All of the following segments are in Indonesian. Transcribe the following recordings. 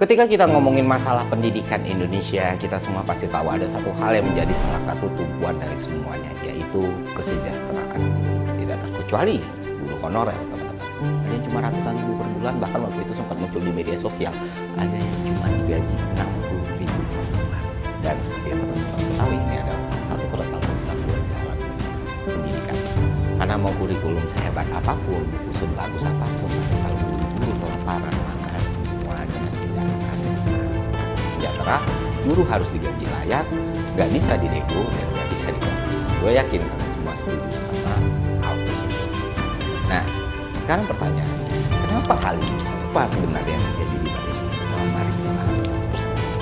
Ketika kita ngomongin masalah pendidikan Indonesia, kita semua pasti tahu ada satu hal yang menjadi salah satu tumpuan dari semuanya, yaitu kesejahteraan. Tidak terkecuali guru honorer, teman-teman. Ada yang cuma ratusan ribu per bulan, bahkan waktu itu sempat muncul di media sosial. Ada yang cuma digaji 60.000 per bulan. Dan seperti yang teman-teman ketahui, ini adalah salah satu keresahan besar dalam pendidikan. Karena mau kurikulum sehebat apapun, buku sebagus apapun, kalau guru kelaparan, maka semuanya tidak akan sejahtera. Guru harus digaji layak, nggak bisa dinego dan nggak bisa diganti. Gue yakin kalian semua setuju sama hal tersebut. Nah, sekarang pertanyaannya, kenapa hal ini apa sebenarnya yang terjadi di balik semua? Mari kita bahas.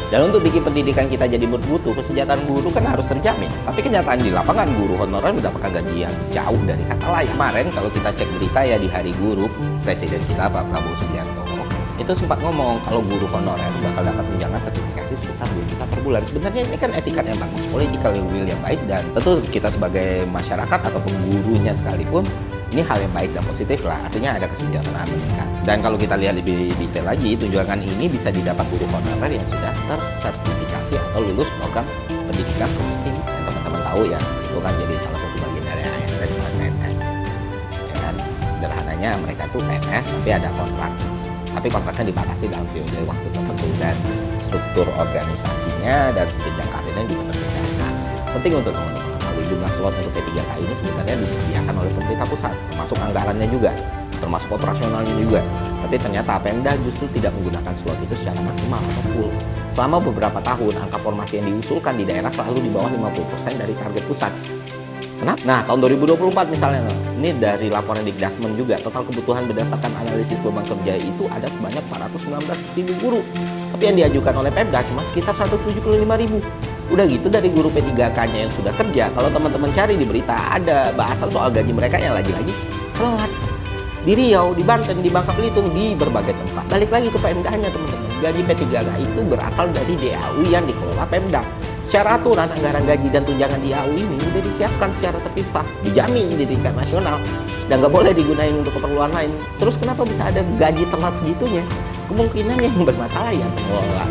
Dan untuk bikin pendidikan kita jadi bermutu, kesejahteraan guru kan harus terjamin. Tapi kenyataan di lapangan, guru honorer mendapatkan gaji yang jauh dari kata layak. Kemarin kalau kita cek berita ya di Hari Guru, Presiden kita Pak Prabowo Subianto itu sempat ngomong kalau guru honorer bakal dapat tunjangan sertifikasi sebesar 2 juta per bulan. Sebenarnya ini kan etikat yang bagus, political will yang baik, dan tentu kita sebagai masyarakat ataupun gurunya sekalipun ini hal yang baik dan positif lah, artinya ada kesejahteraan meningkat. Dan kalau kita lihat lebih detail lagi, tunjangan ini bisa didapat guru honorer yang sudah tersertifikasi atau lulus program pendidikan profesi. Dan teman-teman tahu ya, itu kan jadi salah satu bagian dari ASN dan PNS. Ya kan? Sederhananya mereka tuh PNS tapi ada kontrak. Tapi kontraknya dibatasi dalam periode waktu tertentu dan struktur organisasinya dan jenjang karirnya juga berbeda. Nah, penting untuk teman-teman ketahui jumlah slot untuk P3K ini sebenarnya disediakan oleh pemerintah pusat, termasuk anggarannya juga, termasuk operasionalnya juga. Tapi ternyata Pemda justru tidak menggunakan slot itu secara maksimal atau full. Selama beberapa tahun, angka formasi yang diusulkan di daerah selalu di bawah 50% dari target pusat. Kenapa? Nah, tahun 2024 misalnya, ini dari laporan Dikdasmen juga, total kebutuhan berdasarkan analisis beban kerja itu ada sebanyak 419.000 guru. Tapi yang diajukan oleh Pemda cuma sekitar 175.000. Udah gitu dari guru P3K-nya yang sudah kerja, kalau teman-teman cari di berita ada bahasan soal gaji mereka yang lagi-lagi telat. Di Riau, di Banten, di Bangka Belitung, di berbagai tempat. Balik lagi ke Pemdanya teman-teman. Gaji P3K itu berasal dari DAU yang dikelola Pemda. Secara aturan, anggaran gaji dan tunjangan di AU ini sudah disiapkan secara terpisah, dijamin di tingkat nasional, dan nggak boleh digunakan untuk keperluan lain. Terus kenapa bisa ada gaji telat segitunya? Kemungkinan yang bermasalah ya pengelola.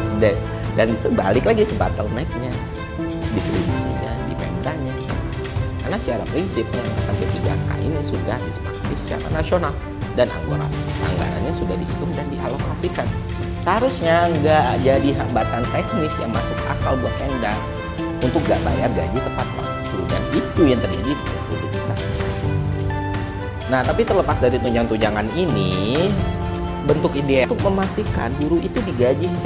Dan sebalik lagi ke bottleneck-nya, distribusinya di Pemdanya. Karena secara prinsip pengangkatan P3K ini sudah disepakati secara nasional, dan anggarannya sudah dihitung dan dialokasikan. Seharusnya nggak jadi hambatan teknis yang masuk akal buat Pemda untuk nggak bayar gaji tepat waktu, dan itu yang terjadi di Republik kita. Nah, tapi terlepas dari tunjangan-tunjangan ini, bentuk ideal untuk memastikan guru itu digaji secara